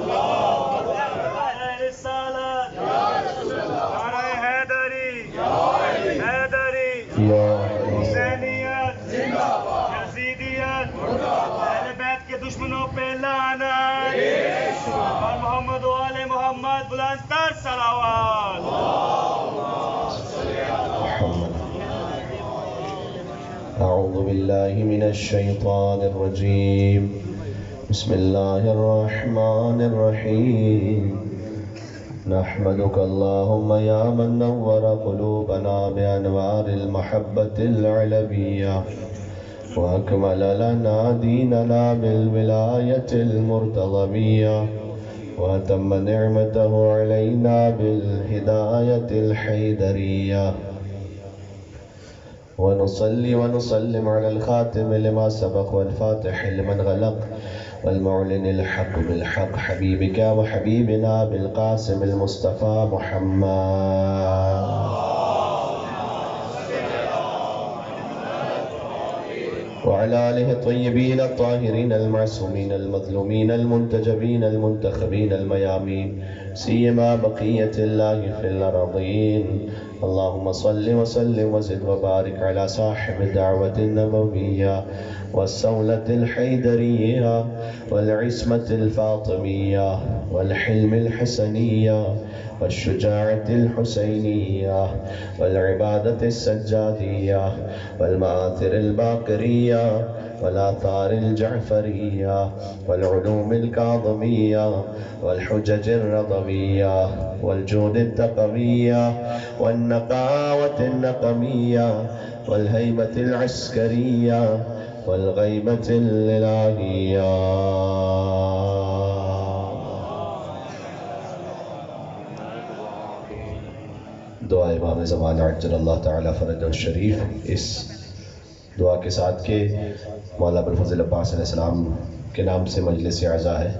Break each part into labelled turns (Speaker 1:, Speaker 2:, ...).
Speaker 1: نعرہ رسالت، نعرہ حیدری، حیدری، حسینیت، یزیدیت، اہل بیت کے دشمنوں پہ لعنت، اور محمد و آل محمد بلند تر صلوات۔
Speaker 2: أعوذ بالله من الشيطان الرجيم بسم الله الرحمن الرحيم نحمدك اللهم يا من نور قلوبنا بأنوار المحبة العلوية وأكمل لنا ديننا بالولاية المرتضوية وأتم نعمته علينا بالهداية الحيدرية ونصلي ونسلم على الخاتم لما سبق والفاتح لمن غلق والمعلن الحق بالحق حبيبك وحبيبنا بالقاسم المصطفى محمد وعلى آله الطيبين الطاهرين المعصومين المظلومين المنتجبين المنتخبين الميامين سيما بقية الله في الأرضين اللهم صل وسلم وزد وبارك على صاحب الدعوة النبوية والسولة الحيدرية والعصمة الفاطمية والحلم الحسنية والشجاعة الحسينية والعبادة السجادية والمآثر الباقرية والآثار الجعفرية والعلوم الكاظمية والحجج الرضوية والجود التقوية والنقاوة النقمية والهيبة العسكرية والغيبة الإلهية دعا امام زمان عجل اللہ تعالیٰ فرجہ الشریف اس دعا کے ساتھ کہ مولا ابوالفضل عباس علیہ السلام کے نام سے مجلس عزا ہے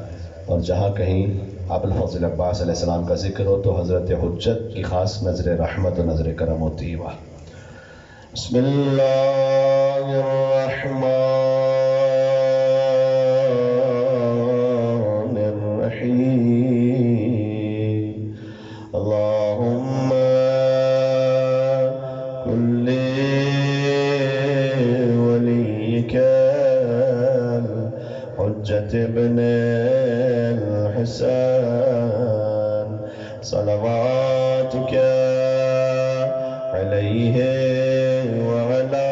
Speaker 2: اور جہاں کہیں ابوالفضل عباس علیہ السلام کا ذکر ہو تو حضرت حجت کی خاص نظر رحمت و نظر کرم ہوتی ہے بسم اللہ الرحمن الرحیم اللہم كل وليك الحجة ابن الحسن صلواتك عليه وعلى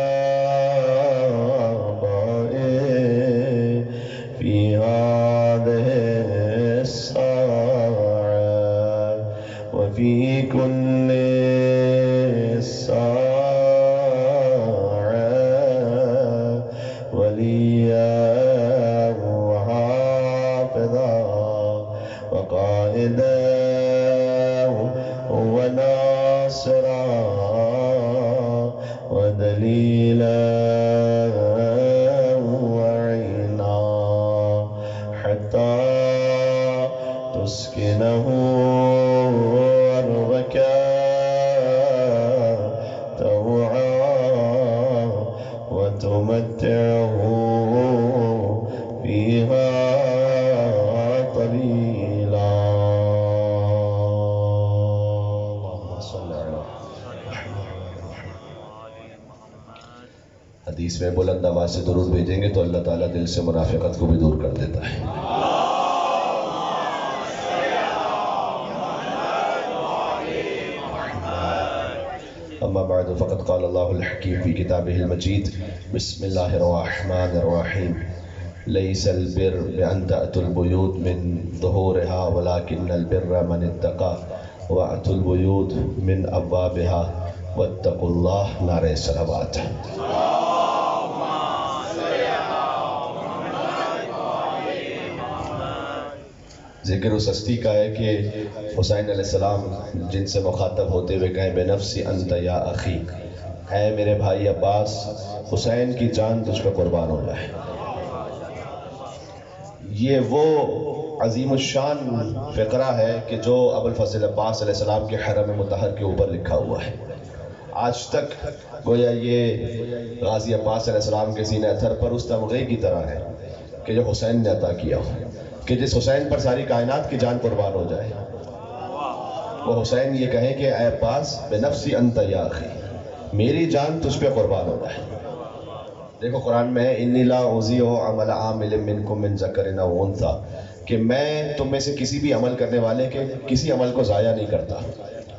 Speaker 2: آبائه في هذه الساعة وفي كل وليا وحافظا وقائدا وناصرا ودليلا وعينا حتى تسكنه أرضك وتمتعه فيها طويلا اللهم صل على حدیث میں بلند آواز سے درود بھیجیں گے تو اللہ تعالیٰ دل سے منافقت کو بھی دور کر دیتا ہے اما بعد فقد قال الله الحكيم في كتابه المجيد بسم الله الرحمن الرحيم ليس البر بأن تأتوا البيوت من ظهورها ولكن البر من اتقى وأتوا البيوت من أبوابها واتقوا الله نعرہ صلوات ذکر اس ہستی کا ہے کہ حسین علیہ السلام جن سے مخاطب ہوتے ہوئے کہیں بے نفسی انت یا اخی اے میرے بھائی عباس حسین کی جان تجھ پہ قربان ہو جائے یہ وہ عظیم الشان فقرہ ہے کہ جو ابوالفضل عباس علیہ السلام کے حرم مطہر کے اوپر لکھا ہوا ہے آج تک گویا یہ غازی عباس علیہ السلام کے سینہ اتھر پر اس تمغے کی طرح ہے کہ جو حسین نے عطا کیا ہو، کہ جس حسین پر ساری کائنات کی جان قربان ہو جائے، وہ حسین یہ کہیں کہ اے عباس بنفسی انت یا اخی، میری جان تجھ پہ قربان ہو جائے۔ دیکھو قرآن میں ہے انی لا اضیع عمل عامل منکم من ذکر او انثی، کہ میں تم میں سے کسی بھی عمل کرنے والے کے کسی عمل کو ضائع نہیں کرتا۔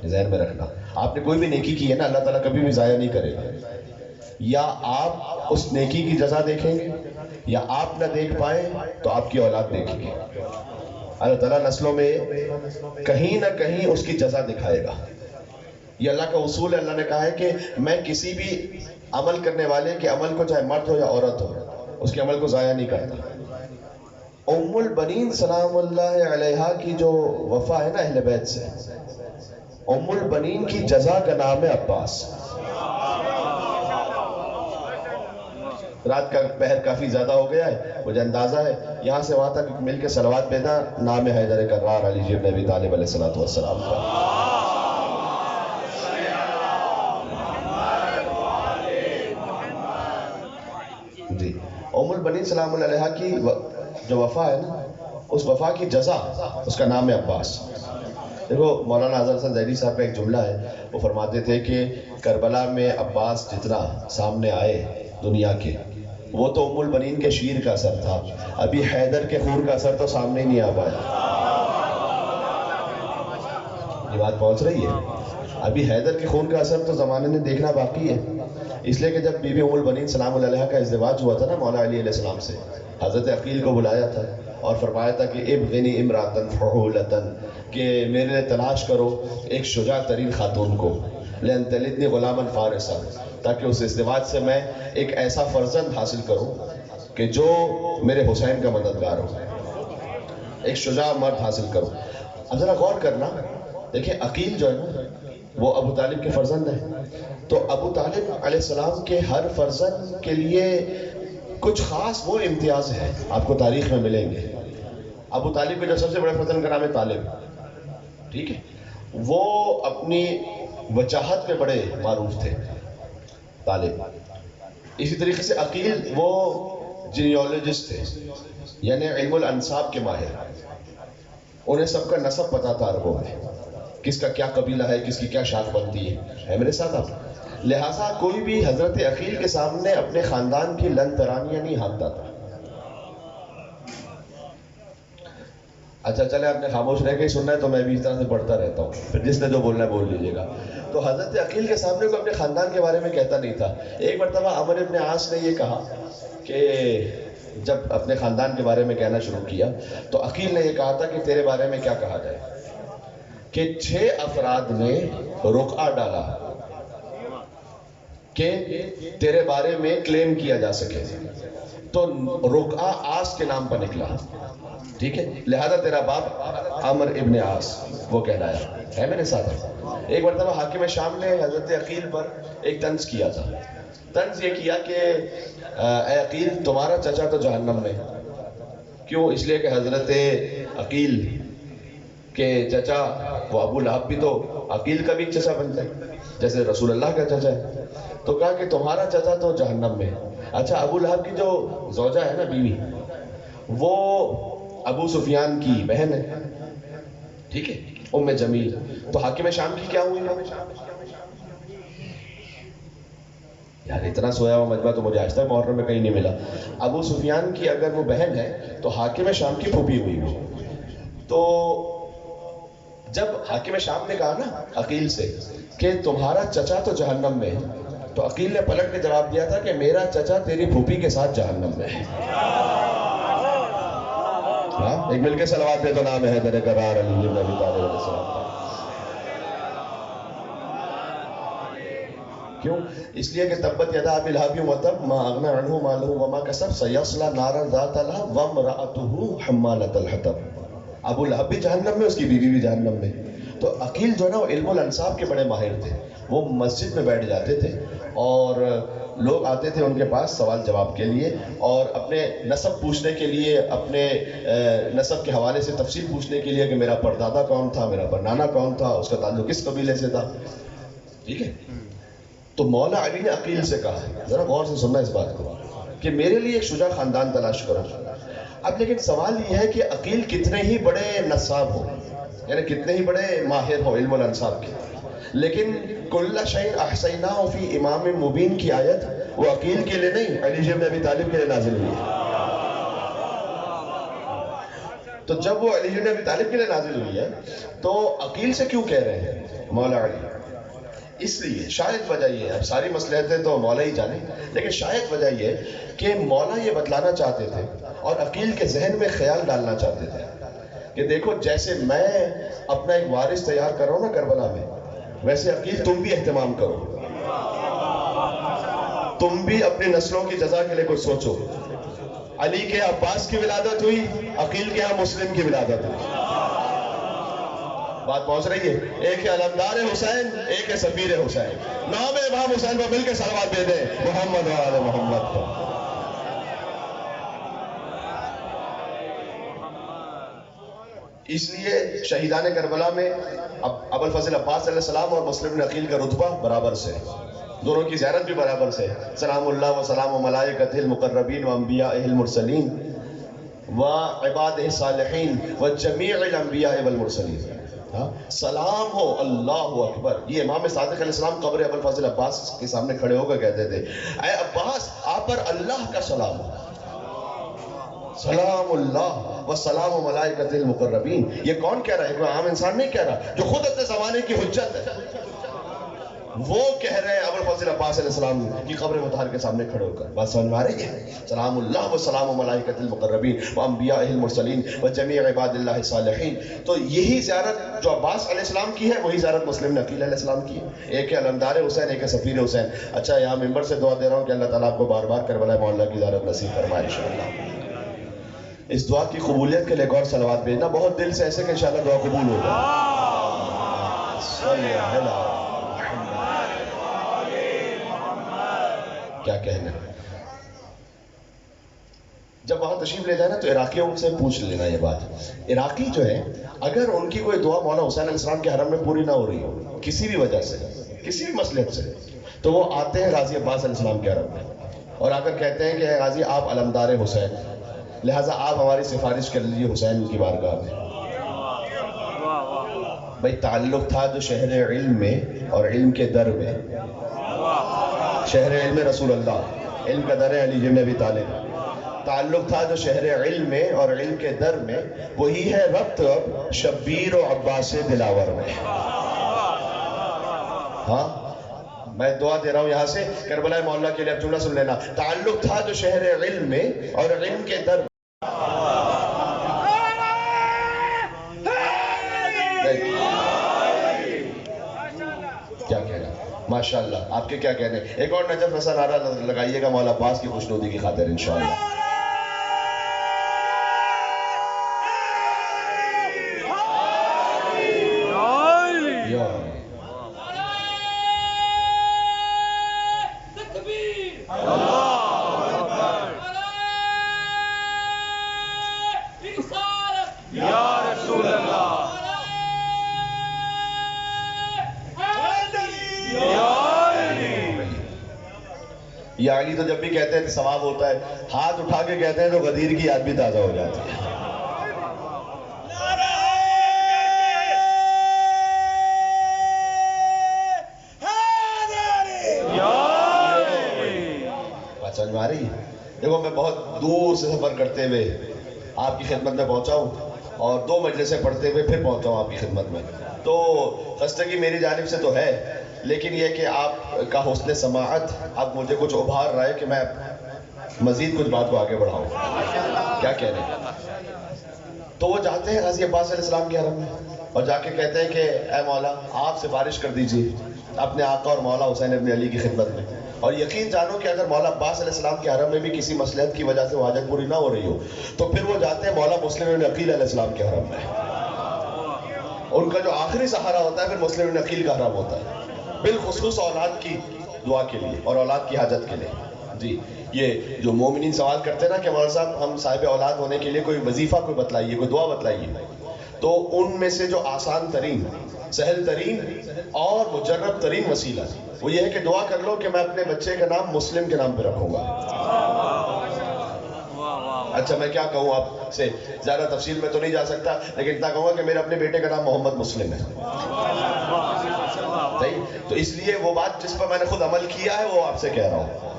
Speaker 2: ذہن میں رکھنا، آپ نے کوئی بھی نیکی کی ہے نا، اللہ تعالیٰ کبھی بھی ضائع نہیں کرے گا۔ یا آپ اس نیکی کی جزا دیکھیں گے، یا آپ نہ دیکھ پائیں تو آپ کی اولاد دیکھیں گے۔ اللہ تعالیٰ نسلوں میں کہیں نہ کہیں اس کی جزا دکھائے گا۔ یہ اللہ کا اصول ہے، اللہ نے کہا ہے کہ میں کسی بھی عمل کرنے والے کے عمل کو، چاہے مرد ہو یا عورت ہو، اس کے عمل کو ضائع نہیں کرتا۔ ام البنین سلام اللہ علیہا کی جو وفا ہے نا اہل بیت سے، ام البنین کی جزا کا نام ہے عباس۔ رات کا پہر کافی زیادہ ہو گیا ہے، مجھے اندازہ ہے یہاں سے وہاں تک مل کے صلوات بھیجنا، نام حیدر کرار علی جی بن ابی طالب علیہ السلام کا۔ جی ام البنین سلام اللہ علیہ کی جو وفا ہے نا، اس وفا کی جزا اس کا نام ہے عباس۔ دیکھو مولانا اظہر حسن ظہری صاحب کا ایک جملہ ہے، وہ فرماتے تھے کہ کربلا میں عباس جتنا سامنے آئے دنیا کے، وہ تو ام البنین کے شیر کا اثر تھا، ابھی حیدر کے خون کا اثر تو سامنے ہی نہیں آ پایا۔ یہ بات پہنچ رہی ہے؟ ابھی حیدر کے خون کا اثر تو زمانے نے دیکھنا باقی ہے۔ اس لیے کہ جب بی بی ام البنین سلام اللہ علیہ کا ازدواج ہوا تھا نا مولا علی علیہ السلام سے، حضرت عقیل کو بلایا تھا اور فرمایا تھا کہ ابغنی امراتن فحولتن، کہ میرے لیے تلاش کرو ایک شجاع ترین خاتون کو، لن تلدنی غلامن فارسا، تاکہ اس ازدواج سے میں ایک ایسا فرزند حاصل کروں کہ جو میرے حسین کا مددگار ہو، ایک شجاع مرد حاصل کروں۔ اب ذرا غور کرنا، دیکھیں عقیل جو ہے نا وہ ابو طالب کے فرزند ہیں، تو ابو طالب علیہ السلام کے ہر فرزند کے لیے کچھ خاص وہ امتیاز ہیں، آپ کو تاریخ میں ملیں گے۔ ابو طالب کے جو سب سے بڑے فرزند کا نام ہے طالب، ٹھیک ہے، وہ اپنی وجاہت پہ بڑے معروف تھے طالب۔ اسی طریقے سے عقیل وہ جینیالوجسٹ تھے، یعنی علم الانساب کے ماہر، انہیں سب کا نسب پتا تھا عربوں میں، کس کا کیا قبیلہ ہے، کس کی کیا شاخ بنتی ہے میرے ساتھ آپ؟ لہٰذا کوئی بھی حضرت عقیل کے سامنے اپنے خاندان کی لن ترانیاں نہیں ہانکتا تھا۔ اچھا چلے آپ نے خاموش رہ کے ہی سننا ہے تو میں بھی اس طرح سے پڑھتا رہتا ہوں، پھر جس نے جو بولنا ہے بول لیجیے گا۔ تو حضرت عقیل کے سامنے کوئی اپنے خاندان کے بارے میں کہتا نہیں تھا۔ ایک مرتبہ عمر ابن عاص نے یہ کہا کہ جب اپنے خاندان کے بارے میں کہنا شروع کیا تو عقیل نے یہ کہا تھا کہ تیرے بارے میں کیا کہا جائے، کہ 6 افراد نے رقعہ ڈالا کہ تیرے بارے میں کلیم کیا جا سکے، تو رقعہ عاص کے نام پر نکلا، ٹھیک ہے، لہذا تیرا باپ عمر ابن عاص وہ کہلایا ہے میرے ساتھ۔ ایک مرتبہ حاکم شام نے حضرت عقیل پر ایک طنز کیا تھا، طنز یہ کیا کہ اے عقیل تمہارا چچا تو جہنم میں، کیوں؟ اس لیے کہ حضرت عقیل کہ چچا وہ ابو لہب بھی تو عقیل کا بھی چچا بنتا ہے جیسے رسول اللہ کا چچا ہے، تو کہا کہ تمہارا چچا تو جہنم میں۔ اچھا ابو لہب کی جو زوجہ ہے نا بیوی، وہ ابو سفیان کی بہن ہے، ٹھیک ہے، ام جمیل، تو حاکم شام کی کیا ہوئی نا؟ یار اتنا سویا ہوا مجمع تو مجھے آج تک محرم میں کہیں نہیں ملا۔ ابو سفیان کی اگر وہ بہن ہے تو حاکم شام کی پھوپھی ہوئی وہ۔ تو جب حاکم شام نے کہا نا عقیل سے کہ تمہارا چچا تو جہنم میں ہے، تو عقیل نے پلٹ کے جواب دیا تھا کہ میرا چچا تیری پھوپھی کے ساتھ جہنم میں ہے۔ ہاں ایک مل کے صلوات دے تو نام ہے حیدر کرار علی بن ابی طالب علیہ السلام۔ کیوں؟ اس لیے کہ تبت یدا ابی لہب وتب ما اغنى عنه ماله وما كسب سيصلى نارا ذات لهب وامرأته حمالة الحطب۔ ابو لہب بھی جہنم میں، اس کی بیوی بھی جہنم میں۔ تو عقیل جو ہے نا وہ علم الانساب کے بڑے ماہر تھے، وہ مسجد میں بیٹھ جاتے تھے اور لوگ آتے تھے ان کے پاس سوال جواب کے لیے، اور اپنے نسب پوچھنے کے لیے، اپنے نسب کے حوالے سے تفصیل پوچھنے کے لیے کہ میرا پردادا کون تھا، میرا پرنانا کون تھا، اس کا تعلق کس قبیلے سے تھا، ٹھیک ہے۔ تو مولا علی نے عقیل سے کہا، ذرا غور سے سننا اس بات کو، کہ میرے لیے ایک شجاع خاندان تلاش کرو. اب لیکن سوال یہ ہے کہ عقیل کتنے ہی بڑے نصاب ہو، یعنی کتنے ہی بڑے ماہر ہو علم الانصاب کے، لیکن کل شیء احصیناہ فی امام مبین کی آیت وہ عقیل کے لیے نہیں، علی بن ابی طالب کے لیے نازل ہوئی ہے. تو جب وہ علی بن ابی طالب کے لیے نازل ہوئی ہے تو عقیل سے کیوں کہہ رہے ہیں مولا علی؟ اس لیے شاید وجہ یہ ہے، اب ساری مصلحتیں تو مولا ہی جانے، لیکن شاید وجہ یہ کہ مولا یہ بتلانا چاہتے تھے اور عقیل کے ذہن میں خیال ڈالنا چاہتے تھے کہ دیکھو جیسے میں اپنا ایک وارث تیار کر رہا ہوں نا کربلا میں، ویسے عقیل تم بھی اہتمام کرو، تم بھی اپنی نسلوں کی جزا کے لیے کچھ سوچو. علی کے عباس کی ولادت ہوئی، عقیل کے ہاں مسلم کی ولادت ہوئی. بات پہنچ رہی ہے؟ ایک ہے علمدار حسین، ایک ہے سفیر حسین. نام امام حسین پر مل کے صلوات دے دیں محمد و آل محمد کو. اس لیے شہیدان کربلا میں ابو الفضل عباس علیہ السلام اور مسلم بن عقیل کا رتبہ برابر سے، دونوں کی زیارت بھی برابر سے. سلام اللہ و سلام و ملائکتہ المقربین و انبیاء المرسلین و عباد الصالحین و جمیع الانبیاء والمرسلین. سلام ہو، اللہ اکبر. یہ امام صادق علیہ السلام قبر ابو الفضل عباس کے سامنے کھڑے ہو کر کہتے تھے اے عباس آپ پر اللہ کا سلام ہو. سلام اللہ و سلام و ملائکۃ المقربین. یہ کون کہہ رہا ہے؟ کوئی عام انسان نہیں کہہ رہا، جو خود اپنے زمانے کی حجت ہے وہ کہہ رہے ہیں ابو الفضل عباس علیہ السلام کی قبر مطہر کے سامنے کھڑے ہو کر. بات سمجھ میں آ رہی ہے؟ سلام اللہ و سلام و ملائکۃ المقربین و انبیاء المرسلین و جمیع عباد اللہ الصالحین. تو یہی زیارت جو عباس علیہ السلام کی ہے وہی زیارت مسلم عقیل علیہ السلام کی ہے. ایک ہے علمدار حسین، ایک ہے سفیر حسین. اچھا یہاں ممبر سے دعا دے رہا ہوں کہ اللہ تعالیٰ آپ کو بار بار کربلا معلیٰ کی زیارت نصیب فرمائے انشاءاللہ. اس دعا کی قبولیت کے لیے ایک اور صلوات بھیجنا بہت دل سے، ایسے کہ انشاءاللہ دعا قبول ہو جائے. صلی اللہ کیا کہنا. جب وہاں تشریف لے جائے نا تو عراقیوں سے پوچھ لینا یہ بات. عراقی جو ہے اگر ان کی کوئی دعا مولانا حسین علیہ السلام کے حرم میں پوری نہ ہو رہی ہو کسی بھی وجہ سے، کسی بھی مصلحت سے، تو وہ آتے ہیں غازی عباس علیہ السلام کے حرم میں اور آ کر کہتے ہیں کہ اے غازی آپ علمدار حسین، لہٰذا آپ ہماری سفارش کر لیجیے حسین کی بارگاہ میں. بھائی تعلق تھا جو شہر علم میں اور علم کے در میں. شہر علم رسول اللہ، علم کا در ہے علی بن ابی طالب. تعلق تھا جو شہر علم میں اور علم کے در میں، وہی ہے ربط شبیر و عباس دلاور میں. ہاں میں دعا دے رہا ہوں یہاں سے کربلا معلیٰ کے لیے. اب جملہ سن لینا. تعلق تھا جو شہر علم میں اور علم کے در میں. کیا کہنا ماشاءاللہ. آپ کے کیا کہنے. ایک اور نجف حسن نعرہ لگائیے گا مولا عباس کی خوشنودی کی خاطر انشاءاللہ. یہ علی تو جب بھی کہتے ہیں ثواب ہوتا ہے، ہاتھ اٹھا کے کہتے ہیں تو غدیر کی یاد بھی تازہ ہو جاتی ہے. بات سمجھ میں آ رہی ہے؟ دیکھو میں بہت دور سے سفر کرتے ہوئے آپ کی خدمت میں پہنچا ہوں اور 2 مجلسیں پڑھتے ہوئے پھر پہنچا ہوں آپ کی خدمت میں. تو خستگی میری جانب سے تو ہے، لیکن یہ کہ آپ کا حسن سماعت اب مجھے کچھ ابھار رہا ہے کہ میں مزید کچھ بات کو آگے بڑھاؤں. کیا کہہ رہے ہیں؟ تو وہ جاتے ہیں غازی عباس علیہ السلام کے حرم میں اور جا کے کہتے ہیں کہ اے مولا آپ سفارش کر دیجیے اپنے آقا اور مولا حسین ابن علی کی خدمت میں. اور یقین جانو کہ اگر مولا عباس علیہ السلام کے حرم میں بھی کسی مصلحت کی وجہ سے وہ حاجت پوری نہ ہو رہی ہو تو پھر وہ جاتے ہیں مولا مسلم بن عقیل علیہ السلام کے حرم میں. ان کا جو آخری سہارا ہوتا ہے پھر مسلم بن عقیل کا حرم ہوتا ہے، بالخصوص اولاد کی دعا کے لیے اور اولاد کی حاجت کے لیے. جی یہ جو مومنین سوال کرتے ہیں نا کہ مولانا صاحب ہم صاحب اولاد ہونے کے لیے کوئی وظیفہ کوئی بتلائیے، کوئی دعا بتلائیے، تو ان میں سے جو آسان ترین، سہل ترین اور مجرب ترین وسیلہ وہ یہ ہے کہ دعا کر لو کہ میں اپنے بچے کا نام مسلم کے نام پہ رکھوں گا. اچھا میں کیا کہوں آپ سے، زیادہ تفصیل میں تو نہیں جا سکتا، لیکن اتنا کہوں گا کہ میرے اپنے بیٹے کا نام محمد مسلم ہے. صحیح، تو اس لیے وہ بات جس پر میں نے خود عمل کیا ہے وہ آپ سے کہہ رہا ہوں.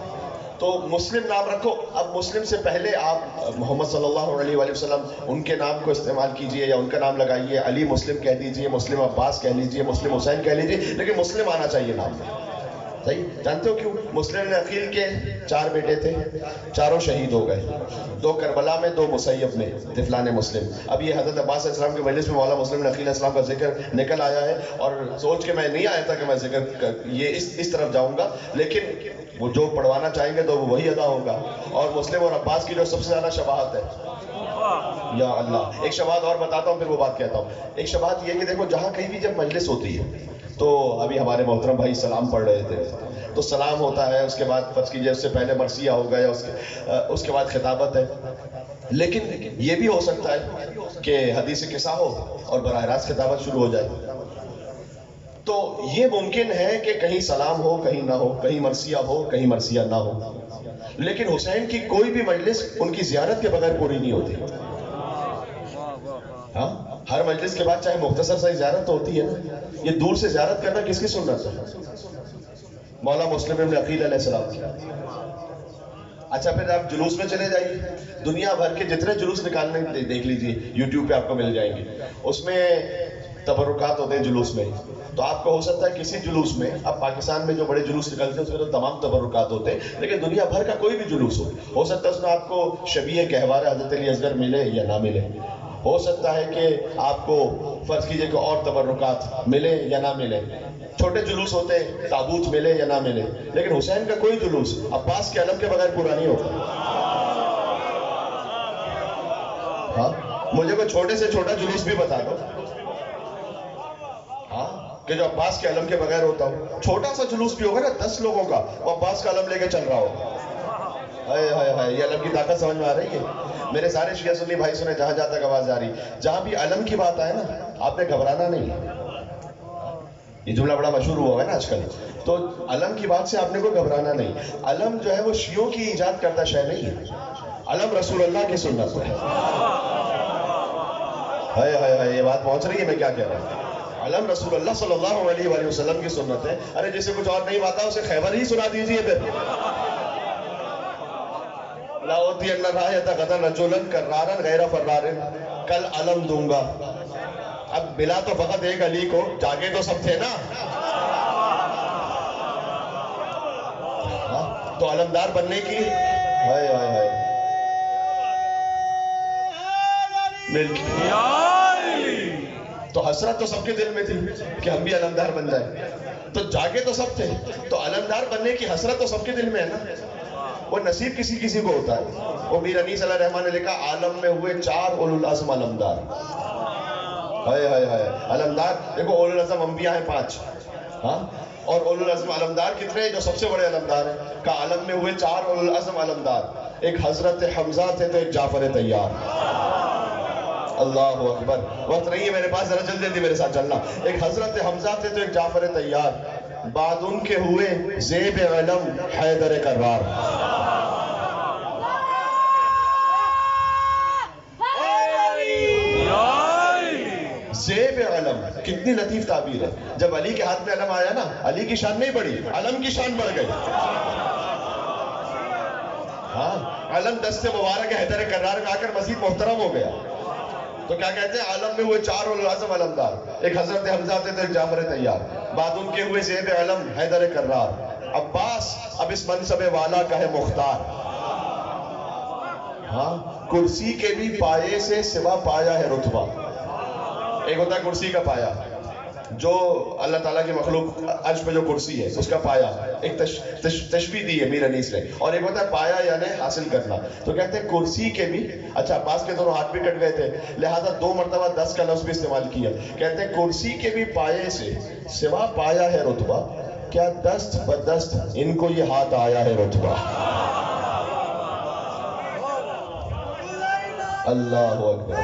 Speaker 2: تو مسلم نام رکھو. اب مسلم سے پہلے آپ محمد صلی اللہ علیہ وآلہ وسلم ان کے نام کو استعمال کیجئے یا ان کا نام لگائیے. علی مسلم کہہ دیجئے، مسلم عباس کہہ لیجئے، مسلم حسین کہہ لیجئے، لیکن مسلم آنا چاہیے نام میں. صحیح، جانتے ہو کیوں؟ مسلم نے عقیل کے 4 بیٹے تھے، چاروں شہید ہو گئے، 2 کربلا میں، 2 مسیب میں، طفلان مسلم. اب یہ حضرت عباس علیہ السلام کے مجلس میں مولا مسلم عقیل علیہ السلام کا ذکر نکل آیا ہے، اور سوچ کے میں نہیں آیا تھا کہ میں ذکر یہ اس طرف جاؤں گا، لیکن وہ جو پڑھوانا چاہیں گے تو وہ وہی ادا ہوگا. اور مسلم اور عباس کی جو سب سے زیادہ شباہت ہے، یا اللہ، ایک شباہت اور بتاتا ہوں پھر وہ بات کہتا ہوں. ایک شباہت یہ ہے کہ دیکھو جہاں کہیں بھی جب مجلس ہوتی ہے تو ابھی ہمارے محترم بھائی سلام پڑھ رہے تھے، تو سلام ہوتا ہے، اس کے بعد فرض کیجئے اس سے پہلے مرثیہ ہوگا یا اس کے بعد خطابت ہے. لیکن یہ بھی ہو سکتا ہے کہ حدیث قصہ ہو اور براہ راست خطابت شروع ہو جائے. تو یہ ممکن ہے کہ کہیں سلام ہو کہیں نہ ہو، کہیں مرثیہ ہو کہیں مرثیہ نہ ہو. لیکن حسین کی کوئی بھی مجلس ان کی زیارت کے بغیر پوری نہیں ہوتی. ہاں، ہر مجلس کے بعد چاہے مختصر سی زیارت تو ہوتی ہے نا. یہ دور سے زیارت کرنا کس کی سنت ہے؟ مولا مسلم ابن عقیل علیہ السلام کی. اچھا پھر آپ جلوس میں چلے جائیے، دنیا بھر کے جتنے جلوس نکالنے دیکھ لیجئے، یوٹیوب پہ آپ کو مل جائیں گے، اس میں تبرکات ہوتے ہیں جلوس میں. تو آپ کو ہو سکتا ہے کسی جلوس میں، اب پاکستان میں جو بڑے جلوس نکلتے ہیں اس میں تو تمام تبرکات ہوتے ہیں، لیکن دنیا بھر کا کوئی بھی جلوس ہو سکتا ہے اس میں آپ کو شبیہ گہوارہ حضرت علی اصغر ملے یا نہ ملے. ہو سکتا ہے کہ آپ کو فرض کیجئے کہ اور تبرکات ملے یا نہ ملے. چھوٹے جلوس ہوتے ہیں، تابوت ملے یا نہ ملے، لیکن حسین کا کوئی جلوس عباس کے علم کے بغیر پورا نہیں ہوتا. ہاں، مجھے کوئی چھوٹے سے چھوٹا جلوس بھی بتا دو ہاں کہ جو عباس کے علم کے بغیر ہوتا ہو. چھوٹا سا جلوس بھی ہوگا نا 10 لوگوں کا، وہ عباس کا علم لے کے چل رہا ہوگا. ہائے ہائے ہائے، یہ علم کی طاقت سمجھ میں آ رہی ہے؟ میرے سارے شیعہ سنی بھائی سنے، جہاں جہاں تک آواز آ رہی، جہاں بھی علم کی بات آئے نا آپ نے گھبرانا نہیں. یہ جملہ بڑا مشہور ہوا ہے نا آج کل. تو علم کی بات سے آپ نے کوئی گھبرانا نہیں. علم جو ہے وہ شیعوں کی ایجاد کرتا شے نہیں ہے، علم رسول اللہ کی سنت ہے. ہائے ہائے ہائے، یہ بات پہنچ رہی ہے میں کیا کہہ رہا ہوں؟ علم رسول اللہ صلی اللہ علیہ وآلہ وسلم کی سنت ہے. ارے جسے کچھ اور نہیں آتا اسے خیبر ہی سنا دیجئے پھر. لاؤتین رایت غدر رجلا کرارا غیر فرار، کل علم دوں گا. اب ملا تو فقط ایک علی کو، جاگے تو سب تھے نا. تو علمدار بننے کی ہائے ہائے ہائے تو حسرت تو سب کے دل میں تھی کہ ہم بھی علمدار بن جائیں. تو جاگے تو سب تھے، تو علمدار بننے کی حسرت تو سب کے دل میں ہے نا. وہ نصیب کسی کسی کو ہوتا ہے. وہ میر انیس علیہ الرحمن نے لکھا عالم میں ہوئے 4 اولو العزم علمدار. ہائے ہائے ہائے، علمدار دیکھو، اولو العزم انبیاء ہیں 5، ہاں، اور اولو العزم علمدار کتنے ہیں؟ جو سب سے بڑے علمدار ہیں کہ عالم میں ہوئے 4 اولو العزم علمدار. ایک حضرت حمزہ تھے تو ایک جعفر طیار. اللہ اکبر، وقت نہیں ہے میرے پاس، ذرا جلدی جلدی میرے ساتھ چلنا. ایک حضرت حمزہ تھے تو ایک جعفر طیار. بعد ان کے ہوئے زیب علم حیدر کرار. زیب علم، کتنی لطیف تعبیر ہے. جب علی کے ہاتھ میں علم آیا نا، علی کی شان نہیں بڑھی، علم کی شان بڑھ گئی. ہاں، علم دست مبارک حیدر کرار میں آ کر مزید محترم ہو گیا. تو کیا کہتے ہیں؟ عالم میں ہوئے 4 اولو العزم علمدار. ایک حضرت حمزہ تھے تو ایک جعفر طیار. بعد ان کے ہوئے زیب علم حیدر کرار. عباس اب اس منصب والا کا ہے مختار. ہاں، کرسی کے بھی پائے سے سوا پایا ہے رتبہ. ایک ہوتا ہے کرسی کا پایا، جو اللہ تعالیٰ کی مخلوق عرش پہ جو کرسی ہے اس کا پایا، ایک تشبیہ دی ہے میر انیس نے. اور ایک ہوتا ہے پایا یعنی حاصل کرنا. تو کہتے ہیں کرسی کے بھی، اچھا عباس کے دونوں ہاتھ بھی کٹ گئے تھے لہذا 2 مرتبہ 10 کا لفظ بھی استعمال کیا. کہتے ہیں کرسی کے بھی پائے سے سوا پایا ہے رتبہ، کیا دست بدست ان کو یہ ہاتھ آیا ہے رتبہ. اللہ اکبر.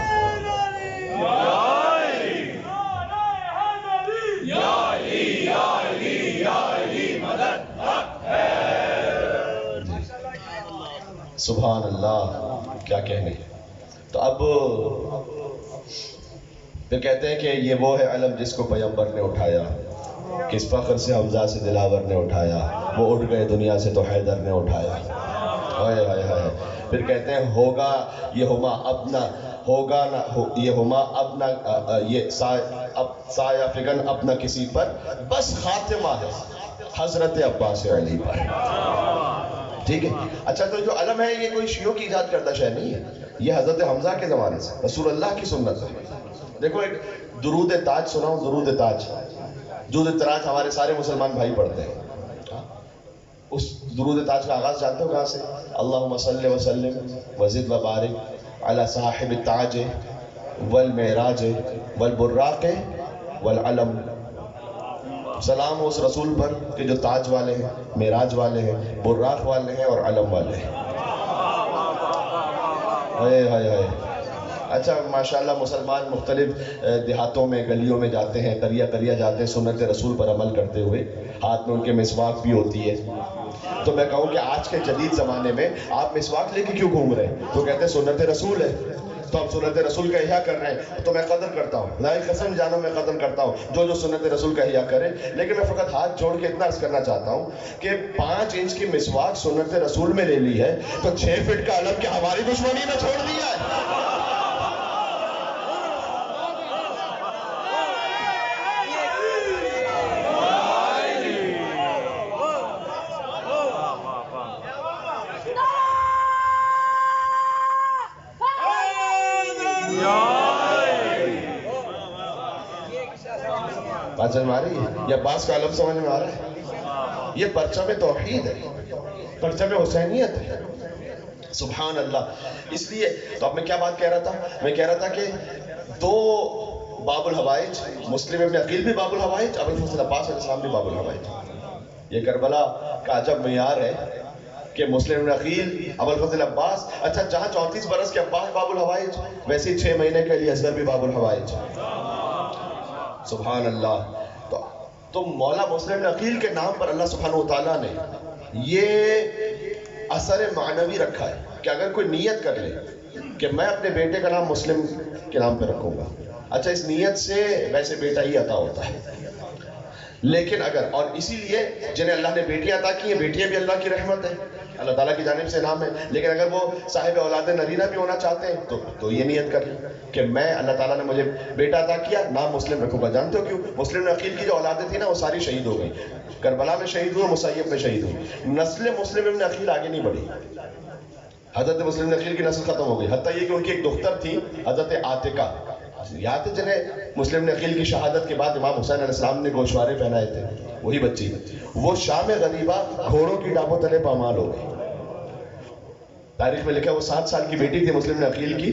Speaker 2: سبحان اللہ، کیا کہنے. تو اب پھر کہتے ہیں کہ یہ وہ ہے علم جس کو پیغمبر نے اٹھایا, کس فخر سے حمزہ سے دلاور نے اٹھایا, وہ اٹھ گئے دنیا سے تو حیدر نے اٹھایا. ہائے ہائے ہائے. پھر کہتے ہیں ہوگا یہ ہما اپنا, ہوگا نہ یہ ہما اپنا, یہ سایہ فگن اپنا کسی پر, بس خاتمہ ہے حضرت عباس علی پر. ٹھیک ہے. اچھا تو جو علم ہے یہ کوئی شیعوں کی ایجاد کردہ شے نہیں ہے, یہ حضرت حمزہ کے زمانے سے رسول اللہ کی سنت ہے. دیکھو ایک درود تاج سناؤں, درود تاج. درود تاج ہمارے سارے مسلمان بھائی پڑھتے ہیں. اس درود تاج کا آغاز جانتے ہو کہاں سے؟ اللہم صلی وسلم وزد وبارک علی صاحب التاج والمعراج والبراق والعلم. سلام اس رسول پر کہ جو تاج والے ہیں, معراج والے ہیں, براق والے ہیں اور علم والے ہیں. ہائے ہائے ہائے. اچھا ماشاءاللہ مسلمان مختلف دیہاتوں میں گلیوں میں جاتے ہیں, قریہ قریہ جاتے ہیں سنت رسول پر عمل کرتے ہوئے, ہاتھ میں ان کے مسواک بھی ہوتی ہے. تو میں کہوں کہ آج کے جدید زمانے میں آپ مسواک لے کے کیوں گھوم رہے ہیں؟ تو کہتے ہیں سنت رسول ہے, تو ہم سنت رسول کا احیاء کر رہے ہیں, تو میں قدر کرتا ہوں, لا قسم جانو میں قدر کرتا ہوں جو سنت رسول کا احیاء کرے. لیکن میں فقط ہاتھ جوڑ کے اتنا عرض کرنا چاہتا ہوں کہ 5 انچ کی مسواک سنت رسول میں لے لی ہے تو 6 فٹ کا علم کیا ہماری دشمنی نے چھوڑ دیا ہے؟ بات سمجھ میں آ رہی ہے؟ یہ عباس کا علم سمجھ میں آ رہا ہے؟ یہ پرچم توحید ہے, پرچم حسینیت ہے. سبحان اللہ. اس لیے تو اب میں کیا بات کہہ رہا تھا؟ میں کہہ رہا تھا کہ 2 باب الحوائج, مسلم ابن عقیل بھی باب الحوائج, ابو الفضل عباس علیہ السلام بھی باب الحوائج. یہ کربلا کا عجب معیار ہے کہ مسلم ابن عقیل, ابو الفضل عباس, اچھا جہاں 34 برس کے عباس باب الحوائج, ویسے 6 مہینے کے لیے اصغر بھی باب الحوائج. سبحان اللہ. تو مولا مسلم ابن عقیل کے نام پر اللہ سبحانہ وتعالیٰ نے یہ اثر معنوی رکھا ہے کہ اگر کوئی نیت کر لے کہ میں اپنے بیٹے کا نام مسلم کے نام پہ رکھوں گا, اچھا اس نیت سے ویسے بیٹا ہی عطا ہوتا ہے. لیکن اگر, اور اسی لیے جنہیں اللہ نے بیٹیاں عطا کی ہیں, بیٹیاں بھی اللہ کی رحمت ہے, اللہ تعالیٰ کی جانب سے نام ہے. لیکن اگر وہ صاحب اولاد نرینہ بھی ہونا چاہتے ہیں تو یہ نیت کر لیں کہ میں, اللہ تعالیٰ نے مجھے بیٹا عطا کیا, نام مسلم رکھوں گا. جانتے ہو کیوں؟ مسلم ابن عقیل کی جو اولادیں تھیں نا وہ ساری شہید ہو گئی. کربلا میں شہید ہوئی, مصیب میں شہید ہوئی. نسل مسلم ابن عقیل آگے نہیں بڑھی. حضرت مسلم ابن عقیل کی نسل ختم ہو گئی. حتیٰ یہ کہ ان کی ایک دختر تھی حضرت عاتقہ, یاد ہے جنہیں مسلم ابن عقیل کی شہادت کے بعد امام حسین علیہ السلام نے گوشوارے پہنائے تھے, وہی بچی. وہ شام غریبہ گھوڑوں کی ڈابوں تلے پامال ہو گئی. تاریخ میں لکھا وہ 7 سال کی بیٹی تھی مسلم ابن عقیل کی,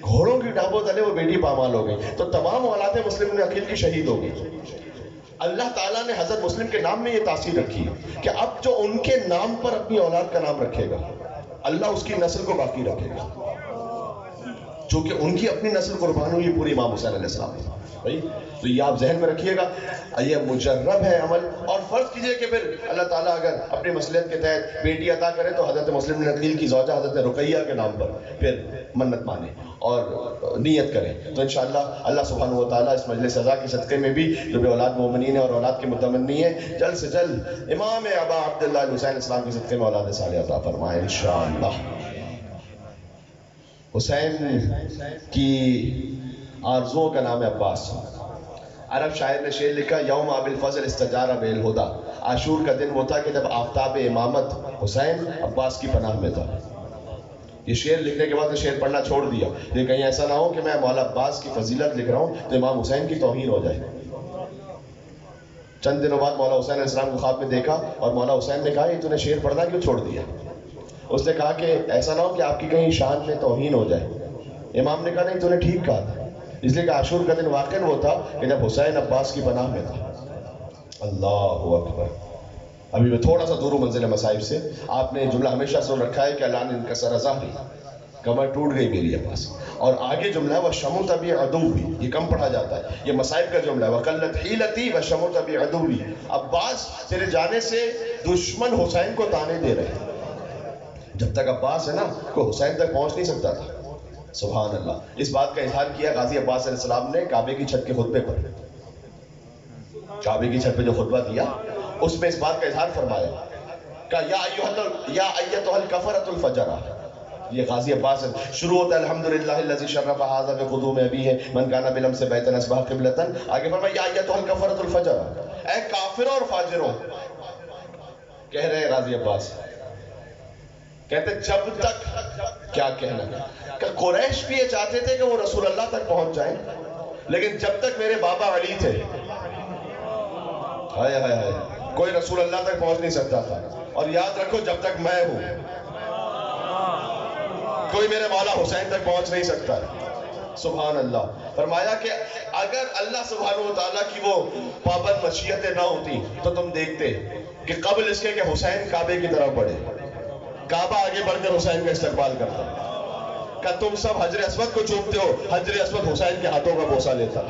Speaker 2: گھوڑوں کی ڈابوں تلے وہ بیٹی پامال ہو گئی. تو تمام اولادیں مسلم ابن عقیل کی شہید ہو گئی. اللہ تعالیٰ نے حضرت مسلم کے نام میں یہ تاثیر رکھی کہ اب جو ان کے نام پر اپنی اولاد کا نام رکھے گا, اللہ اس کی نسل کو باقی رکھے گا, چونکہ ان کی اپنی نسل قربان ہوئی پوری امام حسین علیہ السلام. تو یہ آپ ذہن میں رکھیے گا, یہ مجرب ہے عمل. اور فرض کیجئے کہ پھر اللہ تعالیٰ اگر اپنی مصلحت کے تحت بیٹی عطا کرے تو حضرت مسلم ابن عقیل کی زوجہ حضرت رقیہ کے نام پر پھر منت مانے اور نیت کریں, تو انشاءاللہ اللہ سبحانہ وتعالیٰ اس مجلس عزا کے صدقے میں بھی جو بے اولاد مومنین ہیں اور اولاد کے متمنی ہیں, جلد سے جلد امام ابا عبداللہ حسین اسلام کے صدقے میں اولاد صالحہ عطا فرمائے انشاءاللہ. حسین کی آرزوؤں کا نام ہے عباس. عرب شاعر نے شعر لکھا, یوم ابی الفضل استجار بالہدا, عاشور کا دن وہ تھا کہ جب آفتاب امامت حسین عباس کی پناہ میں تھا. یہ شعر لکھنے کے بعد تو شعر پڑھنا چھوڑ دیا, لیکن کہیں ایسا نہ ہو کہ میں مولا عباس کی فضیلت لکھ رہا ہوں تو امام حسین کی توہین ہو جائے. چند دنوں بعد مولا حسین علیہ السلام کو خواب میں دیکھا اور مولا حسین نے کہا یہ تو نے شعر پڑھنا کیوں چھوڑ دیا؟ اس نے کہا کہ ایسا نہ ہو کہ آپ کی کہیں شان میں توہین ہو جائے. امام نے کہا نہیں تو نے ٹھیک کہا تھا, اس لیے کہ عاشور کا دن واقعاً وہ تھا کہ جب حسین عباس کی پناہ میں تھا. اللہ اکبر. ابھی میں تھوڑا سا دور ہوں منزل مصائب سے. آپ نے جملہ ہمیشہ سن رکھا ہے کہ اللہ نے ان کا سر ظاہری, کمر ٹوٹ گئی میری عباس. اور آگے جملہ ہے وَشَمُتَ بِعَدُوِّ, یہ کم پڑھا جاتا ہے, یہ مصائب کا جملہ ہے. وَقَلَّتْ حِيلَتِي وَشَمُتَ بِعَدُوِّ. عباس تیرے جانے سے دشمن حسین کو تانے دے رہے ہیں. جب تک عباس ہے نا کوئی حسین تک پہنچ نہیں سکتا تھا. سبحان اللہ. اس بات کا اظہار کیا غازی عباس علیہ السلام نے کعبے کی چھت کے خطبے پر. کعبے کی چھت پہ جو خطبہ دیا اس میں اس بات کا اظہار فرمایا کہ یا ایتھا الکفرۃ الفجرہ. یہ غازی عباس شروع ہوتا ہے الحمدللہ الذی شرف ھذا بقدوم ابیہ من کان بلمس بیتا اصبح قبلۃ. آگے فرمایا یا ایتھا الکفرۃ الفجرہ، اے کافروں اور فاجروں. کہہ رہے ہیں غازی عباس، کہتے جب تک کیا کہنا کہ قریش بھی یہ چاہتے تھے کہ وہ رسول اللہ تک پہنچ جائیں، لیکن جب تک میرے بابا علی تھے ہائے ہائے ہائے کوئی رسول اللہ تک پہنچ نہیں سکتا تھا. اور یاد رکھو جب تک میں ہوں کوئی میرے مولا حسین تک پہنچ نہیں سکتا. سبحان اللہ. فرمایا کہ اگر اللہ سبحانہ وتعالیٰ کی وہ پابند مشیتیں نہ ہوتی تو تم دیکھتے کہ قبل اس کے کہ حسین کعبے کی طرف بڑھے، کعبہ آگے بڑھ کر حسین کا استقبال کرتا کہ تم سب حجر اسود کو چومتے ہو، حجر اسود حسین کے ہاتھوں کا بوسہ لیتا.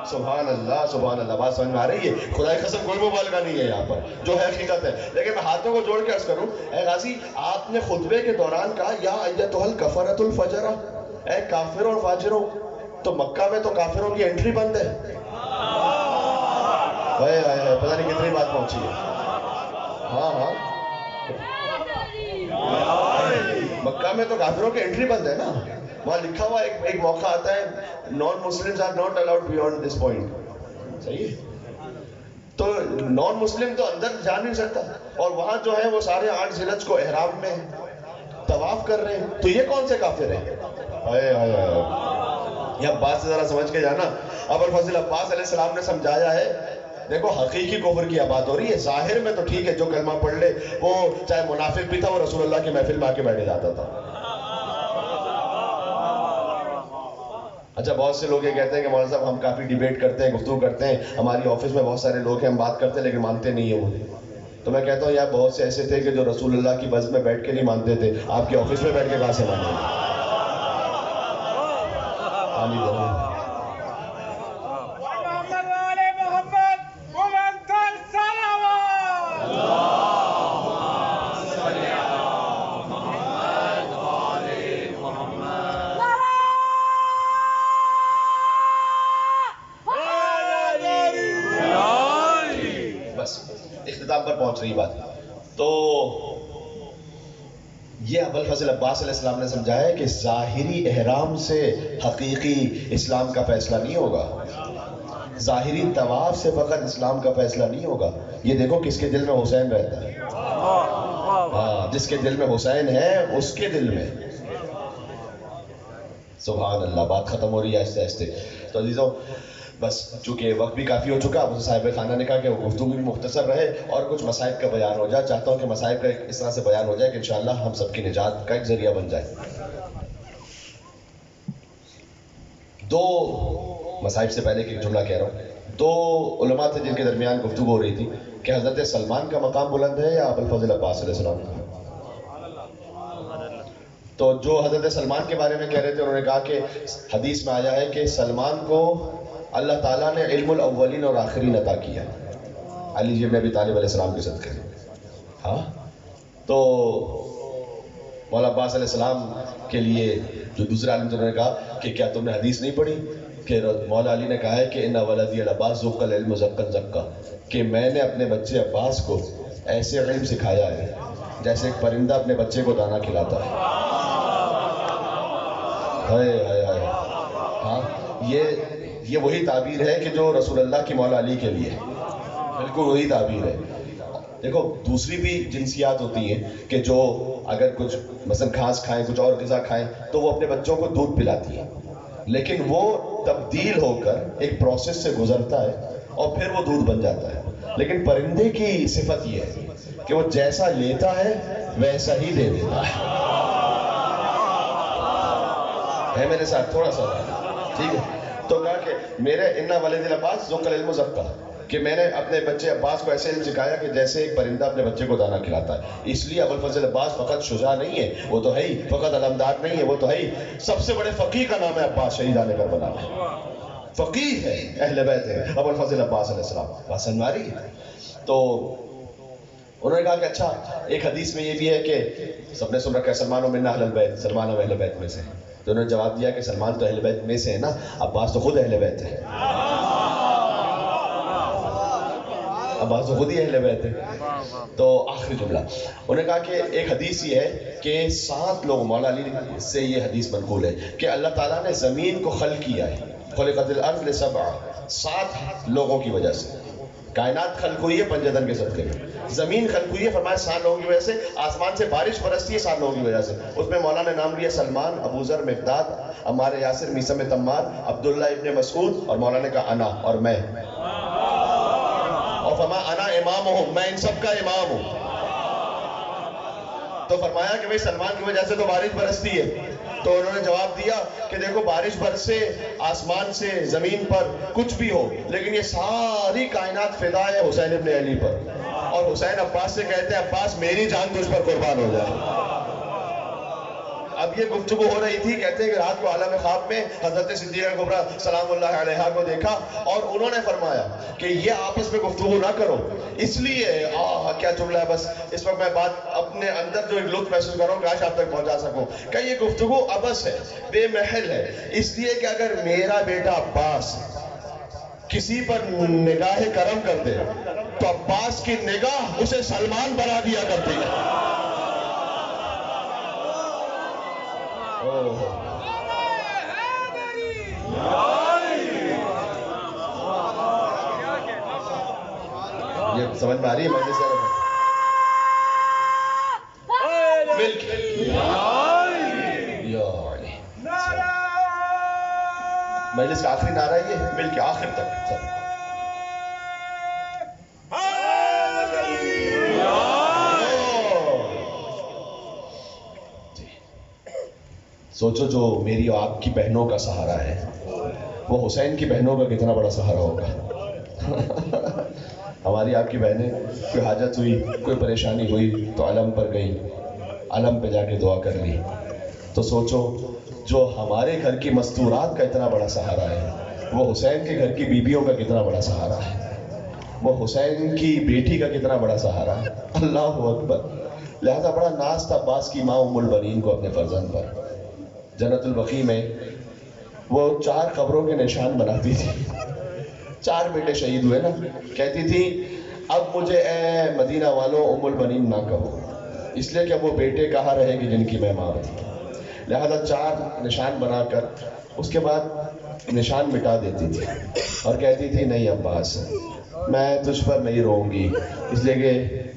Speaker 2: سبحان اللہ سبحان اللہ. بات سمجھ میں آ رہی ہے؟ خدا کی قسم کوئی مبالغہ نہیں ہے یہاں پر، جو ہے حقیقت ہے. لیکن میں ہاتھوں کو جوڑ کے عرض کروں، اے غازی آپ نے خطبے کے دوران کہا یا ایتھا الکفرۃ الفجرہ، اے کافروں اور فاجروں. تو مکہ میں تو کافروں کی انٹری بند ہے. پتہ نہیں کتنی بات پہنچی ہے. ہاں ہاں مکہ میں تو کافروں کی انٹری بند ہے نا. وہاں لکھا ہوا ایک موقع آتا ہے non Muslims are not allowed beyond this point. صحیح ہے؟ تو نان مسلم تو اندر جا نہیں سکتا، اور وہاں جو ہے وہ سارے 8 ذی الحجہ کو احرام میں طواف کر رہے ہیں. تو یہ کون سے کافر ہیں؟ یہ بات سے ذرا سمجھ کے جانا. ابو الفضل عباس علیہ السلام نے سمجھایا ہے. دیکھو حقیقی کفر کی بات ہو رہی ہے. ظاہر میں تو ٹھیک ہے جو کلمہ پڑھ لے وہ چاہے منافق بھی تھا وہ رسول اللہ کی محفل میں آ کے بیٹھ جاتا تھا. اچھا بہت سے لوگ یہ کہتے ہیں کہ مولانا صاحب ہم کافی ڈیبیٹ کرتے ہیں، گفتگو کرتے ہیں، ہماری آفس میں بہت سارے لوگ ہیں، ہم بات کرتے ہیں لیکن مانتے نہیں ہیں وہ. تو میں کہتا ہوں یار بہت سے ایسے تھے کہ جو رسول اللہ کی بز میں بیٹھ کے نہیں مانتے تھے، آپ کی آفس میں بیٹھ کے کہاں سے مانیں گے؟ اختتام پر پہنچ رہی بات. تو یہ ابو الفضل عباس علیہ السلام نے سمجھایا کہ ظاہری احرام سے حقیقی اسلام کا فیصلہ نہیں ہوگا، ظاہری طواف سے فقط اسلام کا فیصلہ نہیں ہوگا. یہ دیکھو کس کے دل میں حسین رہتا ہے. ہاں جس کے دل میں حسین ہے اس کے دل میں. سبحان اللہ. بات ختم ہو رہی ہے آہستہ آہستہ. تو عزیزوں بس چونکہ وقت بھی کافی ہو چکا، اب صاحب خانہ نے کہا کہ گفتگو بھی مختصر رہے اور کچھ مصائب کا بیان ہو جائے. چاہتا ہوں کہ مصائب کا اس طرح سے بیان ہو جائے کہ انشاءاللہ ہم سب کی نجات کا ایک ذریعہ بن جائے. 2 مصائب سے پہلے کہ ایک جملہ کہہ رہا ہوں. 2 علماء تھے جن کے درمیان گفتگو ہو رہی تھی کہ حضرت سلمان کا مقام بلند ہے یا ابو الفضل عباس علیہ السلام کا. تو جو حضرت سلمان کے بارے میں کہہ رہے تھے انہوں نے کہا کہ حدیث میں آیا ہے کہ سلمان کو اللہ تعالیٰ نے علم الاولین اور آخرین عطا کیا علی بن ابی طالب علیہ السلام کے صدقے. ہاں تو مولا عباس علیہ السلام کے لیے جو دوسرے عالم نے کہا کہ کیا تم نے حدیث نہیں پڑھی کہ مولا علی نے کہا ہے کہ ان ولدی العباس ذق العلم زقا زقا، کہ میں نے اپنے بچے عباس کو ایسے علم سکھایا ہے جیسے ایک پرندہ اپنے بچے کو دانا کھلاتا ہے. ہاں یہ وہی تعبیر ہے کہ جو رسول اللہ کی مولا علی کے لیے بالکل وہی تعبیر ہے. دیکھو دوسری بھی جنسیات ہوتی ہیں کہ جو اگر کچھ مثلا گھاس کھائیں کچھ اور غذا کھائیں تو وہ اپنے بچوں کو دودھ پلاتی ہیں، لیکن وہ تبدیل ہو کر ایک پروسیس سے گزرتا ہے اور پھر وہ دودھ بن جاتا ہے. لیکن پرندے کی صفت یہ ہے کہ وہ جیسا لیتا ہے ویسا ہی دے دیتا ہے میرے ساتھ تھوڑا سا ٹھیک ہے. تو کہا کہ میرے انا ولد العباس ذق العلم زقا، کہ میں نے اپنے بچے عباس کو ایسے علم سکھایا کہ جیسے ایک پرندہ اپنے بچے کو دانا کھلاتا ہے. اس لیے ابو الفضل عباس فقط شجاع نہیں ہے، وہ تو ہے ہی، فقط علمدار نہیں ہے، وہ تو ہے ہی، سب سے بڑے فقیہ کا نام ہے عباس شہیدان کربلا. فقیہ ہے، اہل بیت ہے ابو الفضل عباس علیہ السلام. بات سمجھ آ رہی ہے؟ تو انہوں نے کہا کہ اچھا ایک حدیث میں یہ بھی ہے کہ سب نے سن رکھا ہے سلمان و منا اہل بیت، سلمان اہل بیت میں سے. تو انہوں نے جواب دیا کہ سلمان تو اہل بیت میں سے ہے نا، عباس تو خود اہل بیت ہے. عباس تو خود ہی اہل بیت ہے. تو آخری جملہ انہوں نے کہا کہ ایک حدیث یہ ہے کہ 7 لوگ، مولا علی سے یہ حدیث منقول ہے کہ اللہ تعالیٰ نے زمین کو خلق کیا ہے، خلقت الارض لسبع، 7 لوگوں کی وجہ سے کائنات خلق ہوئی ہے پنجتن کے صدقے میں. زمین خلق ہوئی ہے فرمایا 7 لوگوں کی وجہ سے. آسمان سے بارش برستی ہے 7 لوگوں کی وجہ سے. اس میں مولا نے نام لیا سلمان، ابو ذر، مقداد، عمار یاسر، میثم تمار، عبداللہ ابن مسعود، اور مولا نے کہا انا، اور میں. اور فرمایا انا امام ہوں، میں ان سب کا امام ہوں. تو فرمایا کہ بھئی سلمان کی وجہ سے تو بارش برستی ہے. تو انہوں نے جواب دیا کہ دیکھو بارش برسے آسمان سے زمین پر کچھ بھی ہو، لیکن یہ ساری کائنات فدا ہے حسین ابن علی پر. اور حسین عباس سے کہتے ہیں عباس میری جان تجھ پر قربان ہو جائے. اب یہ گفتگو ہو رہی تھی، کہتے ہیں کہ رات کو عالم خواب میں حضرت صدیقہ کبریٰ سلام اللہ علیہا کو دیکھا اور انہوں نے فرمایا کہ یہ آپس میں گفتگو نہ کرو، اس لیے کیا جملہ ہے، بس اس وقت میں بات اپنے اندر جو ایک لطف محسوس کر رہا ہوں کاش آپ تک پہنچا سکوں کہ یہ گفتگو عبث ہے، بے محل ہے. اس لیے کہ اگر میرا بیٹا عباس کسی پر نگاہ کرم کرتے تو عباس کی نگاہ اسے سلمان بنا دیا کرتی ہے. یہ سمجھ میں آ رہی ہے مجلس سے مل کے مجلس کا آخری نعرہ یہ مل کے آخر تک سب. سوچو جو میری اور آپ کی بہنوں کا سہارا ہے وہ حسین کی بہنوں کا کتنا بڑا سہارا ہوگا. ہماری آپ کی بہنیں کوئی حاجت ہوئی، کوئی پریشانی ہوئی تو علم پر گئی، علم پہ جا کے دعا کر لی. تو سوچو جو ہمارے گھر کی مستورات کا اتنا بڑا سہارا ہے وہ حسین کے گھر کی بیویوں کا کتنا بڑا سہارا ہے، وہ حسین کی بیٹی کا کتنا بڑا سہارا ہے. اللہ اکبر. لہذا بڑا ناز تھا عباس کی ماں ام البنین کو اپنے فرزند پر. جنت البقیع میں وہ 4 قبروں کے نشان بناتی تھی. 4 بیٹے شہید ہوئے نا، کہتی تھی اب مجھے اے مدینہ والوں ام البنین نہ کہو، اس لیے کہ وہ بیٹے کہاں رہے گی جن کی میں ماں تھی. لہذا 4 نشان بنا کر اس کے بعد نشان مٹا دیتی تھی اور کہتی تھی نہیں عباس میں تجھ پر نہیں روؤں گی، اس لیے کہ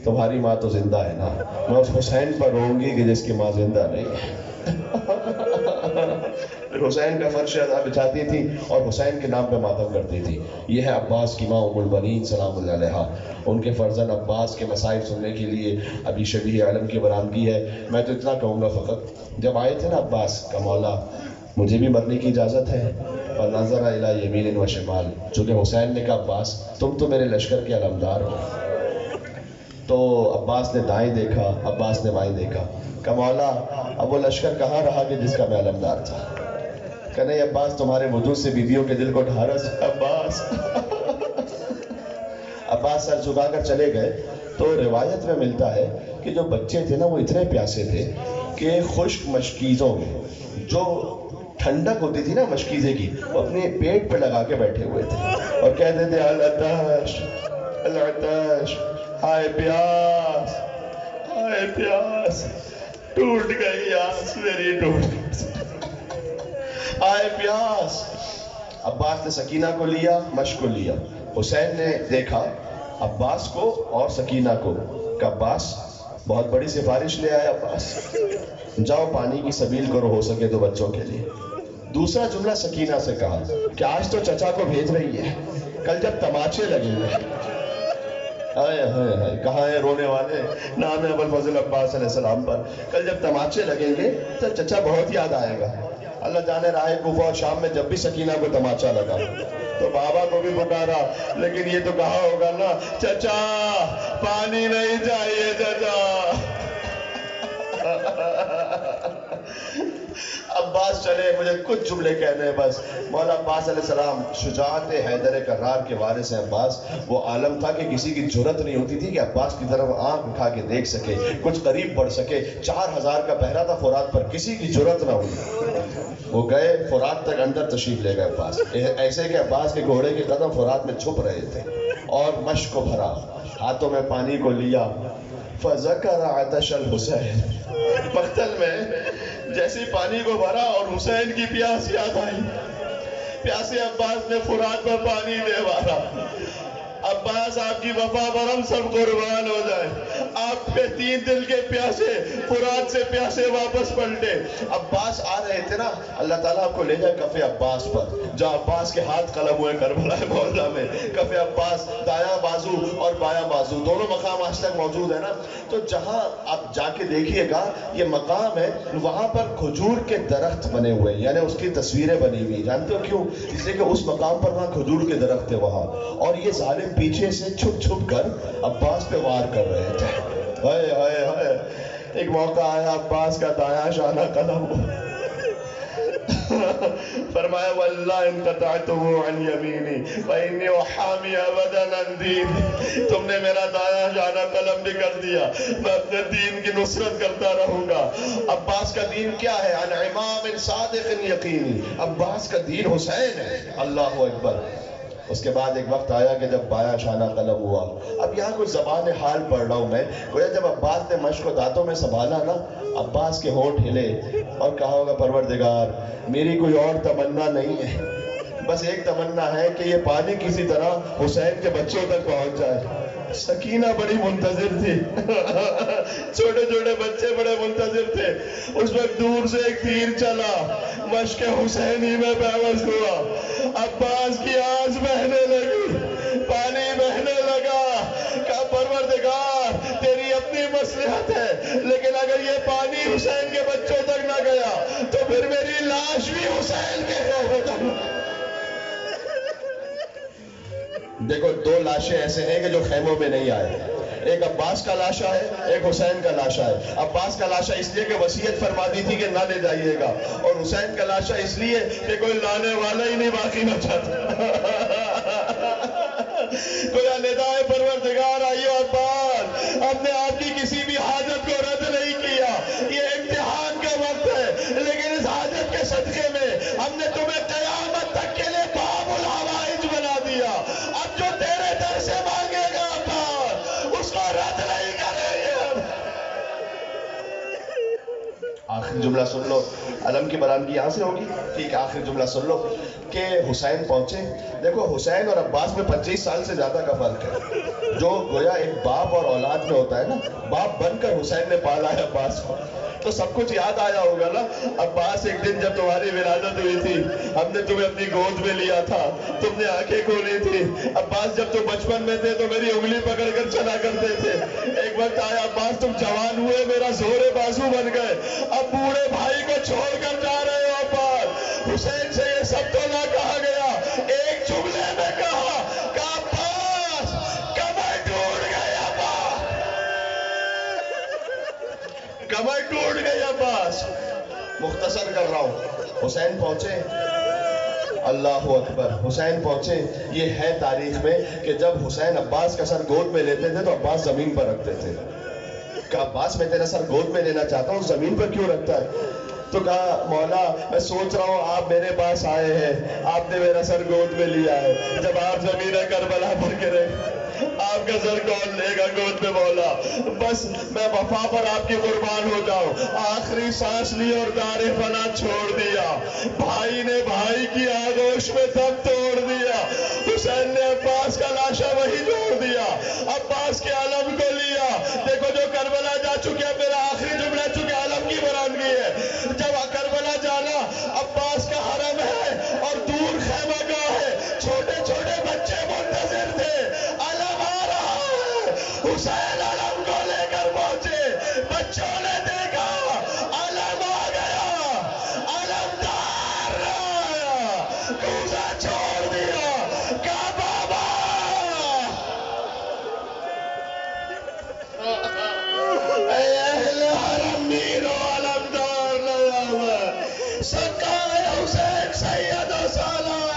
Speaker 2: تمہاری ماں تو زندہ ہے نا، میں اس حسین پر روؤں گی کہ جس کی ماں زندہ نہیں ہے. حسین کا فرش ادا بچھاتی تھی اور حسین کے نام پہ ماتم کرتی تھی. یہ ہے عباس کی ماں ام البنین سلام اللہ علیہا. ان کے فرزند عباس کے مسائل سننے کے لیے ابھی شبیہ علم کی برآمدگی ہے. میں تو اتنا کہوں گا فقط جب آئے تھے نا عباس کا مولا مجھے بھی مرنے کی اجازت ہے، اور نظر الی یمین و شمال، چونکہ حسین نے کہا عباس تم تو میرے لشکر کے علمدار ہو. تو عباس نے دائیں دیکھا، عباس نے بائیں دیکھا، کہ مولا اب وہ لشکر کہاں رہا کہ جس کا میں علمدار تھا. کہ نہیں عباس تمہارے وجود سے بیویوں کے دل کو ڈھارس. عباس عباس سر جھکا کر چلے گئے. تو روایت میں ملتا ہے کہ جو بچے تھے نا وہ اتنے پیاسے تھے کہ خشک مشکیزوں میں جو ٹھنڈک ہوتی تھی نا مشکیزے کی وہ اپنے پیٹ پہ لگا کے بیٹھے ہوئے تھے اور کہتے تھے العطش العطش، ہائے پیاس ہائے پیاس، ٹوٹ گئی آس میری ٹوٹ گئی ہائے پیاس. عباس نے سکینہ کو لیا، مشک کو لیا. حسین نے دیکھا عباس کو اور سکینہ کو کہ عباس بہت بڑی سفارش لے آئے. عباس جاؤ پانی کی سبیل کرو ہو سکے تو بچوں کے لیے. دوسرا جملہ سکینہ سے کہا کہ آج تو چچا کو بھیج رہی ہے، کل جب تماچے لگیں گے. کہاں ہیں رونے والے، نام ہے ابوالفضل عباس علیہ السلام پر. کل جب تماچے لگیں گے تو چچا بہت یاد آئے گا. اللہ جانے راہ کوفہ اور شام میں جب بھی سکینہ کو تماچا لگا تو بابا کو بھی پکارا، لیکن یہ تو کہا ہوگا نا چچا پانی نہیں چاہیے چچا. عباس چلے، مجھے کچھ جملے کہنے ہیں بس. مولا عباس علیہ السلام شجاعت حیدر کرار کے وارث ہیں. عباس وہ عالم تھا کہ کسی کی جرت نہیں ہوتی تھی کہ عباس کی طرف آنکھ اٹھا کے دیکھ سکے، کچھ قریب بڑھ سکے. 4000 کا پہرا تھا فرات پر، کسی کی جرت نہ ہوئی. وہ گئے فرات تک، اندر تشریف لے گئے عباس، ایسے کہ عباس کے گھوڑے کے قدم فرات میں چھپ رہے تھے، اور مشک کو بھرا، ہاتھوں میں پانی کو لیا. فذکر عطش الحسین، مقتل میں جیسی پانی کو بھرا اور حسین کی پیاس یاد آئی. پیاسے عباس نے فرات پر پانی دے مارا. عباس آپ کی وفا پر ہم سب قربان ہو جائے. آپ پہ 3 دل کے پیاسے فرات سے پیاسے واپس پلٹے. عباس آ رہے تھے نا، اللہ تعالیٰ آپ کو لے جائے کف عباس پر، جہاں عباس کے ہاتھ قلم ہوئے کربلا مولا میں. کف عباس، دایاں بازو اور بایاں بازو دونوں مقام آج تک موجود ہے نا. تو جہاں آپ جا کے دیکھیے گا یہ مقام ہے، وہاں پر کھجور کے درخت بنے ہوئے، یعنی اس کی تصویریں بنی ہوئی. جانتے ہو کیوں؟ اس لیے کہ اس مقام پر وہاں کھجور کے درخت تھے وہاں، اور یہ ظالم پیچھے سے چھپ چھپ کر عباس پہ وار کر رہے تھے. ہائے ہائے ہائے. ایک موقع آیا عباس کا دایاں شانہ قلم فرمایا واللہ ان قطعته عن یمینی فإنی احامی ابدا عن دین. تم نے میرا دایاں شانہ قلم بھی کر دیا، میں اپنے دین کی نصرت کرتا رہوں گا. عباس کا دین کیا ہے؟ عن امام صادق یقینی. عباس کا دین حسین ہے. اللہ اکبر. اس کے بعد ایک وقت آیا کہ جب بایاں شانہ قلم ہوا. اب یہاں کچھ زبان حال پڑھ رہا ہوں میں. گویا جب عباس نے مشق کو دانتوں میں سنبھالا نا، عباس کے ہونٹ ہلے اور کہا ہوگا پروردگار میری کوئی اور تمنا نہیں ہے، بس ایک تمنا ہے کہ یہ پانی کسی طرح حسین کے بچوں تک پہنچ جائے. سکینہ بڑی منتظر تھی، چھوٹے چھوٹے بچے بڑے منتظر تھے. اس وقت دور سے ایک تیر چلا، مشق حسینی میں پیوست ہوا. عباس کی آنکھ بہنے لگی، پانی بہنے لگا. کہا پروردگار تیری اپنی مصلحت ہے، لیکن اگر یہ پانی حسین کے بچوں تک نہ گیا تو پھر میری لاش بھی حسین کے ہوگا. دیکھو 2 لاشیں ایسے ہیں کہ جو خیموں میں نہیں آئے. ایک عباس کا لاشا ہے، ایک حسین کا لاشا ہے. عباس کا لاشا اس لیے کہ وصیت فرما دی تھی کہ نہ لے جائیے گا، اور حسین کا لاشا اس لیے کہ کوئی لانے والا ہی نہیں باقی نہ چاہتا. کوئی ندائے پروردگار آئیو عباس، ہم نے آپ کی کسی بھی حاجت کو رد نہیں کیا. یہ امتحان کا وقت ہے، لیکن اس حاجت کے صدقے میں ہم نے تمہیں قیامت تک کے لیے باب الحوائج بنا دیا. اب جو تیرے در سے مانگے گا عباس اس کو رد نہیں کریں گے. آخری جملہ سن لو، علم کی برآمدگی یہاں سے ہوگی. ٹھیک ہے، آخری جملہ سن لو کہ حسین پہنچے. دیکھو حسین اور عباس میں 25 سال سے زیادہ کا فرق ہے، جو گویا ایک باپ اور اولاد میں ہوتا ہے نا. باپ بن کر حسین نے پالا ہے عباس کو. تو سب کچھ یاد آیا ہوگا نا. عباس ایک دن جب تمہاری ولادت ہوئی تھی، ہم نے تمہیں اپنی گود میں لیا تھا، تم نے آنکھیں کھولی تھی. عباس جب تم بچپن میں تھے تو میری انگلی پکڑ کر چلا کرتے تھے. ایک وقت آیا عباس تم جوان ہوئے، میرا زور بازو بن گئے، اب بوڑھے بھائی کو چھوڑ کر جا رہے ہو عباس. حسین سے یہ سب تو نہ کہا گیا، ایک جملے میں کہا کہ عباس کمر ٹوٹ گئی. عباس کمر ٹوٹ گئی. عباس مختصر کر رہا ہوں. حسین پہنچے، اللہ اکبر. حسین پہنچے. یہ ہے تاریخ میں کہ جب حسین عباس کا سر گود میں لیتے تھے تو عباس زمین پر رکھتے تھے. کہ عباس میں تیرا سر گود میں لینا چاہتا ہوں، زمین پر کیوں رکھتا ہے؟ تو کہا مولا میں سوچ رہا ہوں آپ میرے پاس آئے ہیں، آپ نے میرا سر گود میں لیا ہے، جب آپ زمین کربلا پر گرے آپ کا سر کون لے گا گود میں؟ مولا بس میں وفا پر آپ کی قربان ہو جاؤں. آخری سانس لی اور دار فنا چھوڑ دیا. بھائی نے بھائی کی آغوش میں دم توڑ دیا. حسین نے عباس کا لاشا وہی چھوڑ دیا، عباس کے علم کو لیا. دیکھو جو کربلا جا چکے، میرا آخری جملہ چکے علم کی برآمدگی ہے. جب کربلا جانا عباس کا حرم ہے اور دور خیمہ گاہ ہے، چھوٹے چھوٹے بچے منتظر تھے. علم آ رہا ہے، حسین علم کو لے کر پہنچے. بچوں نے دیکھا علم آ گیا، علمدار کوزہ چھوڑ دیا. کہا بابا
Speaker 3: سکائے حسین سید و سالار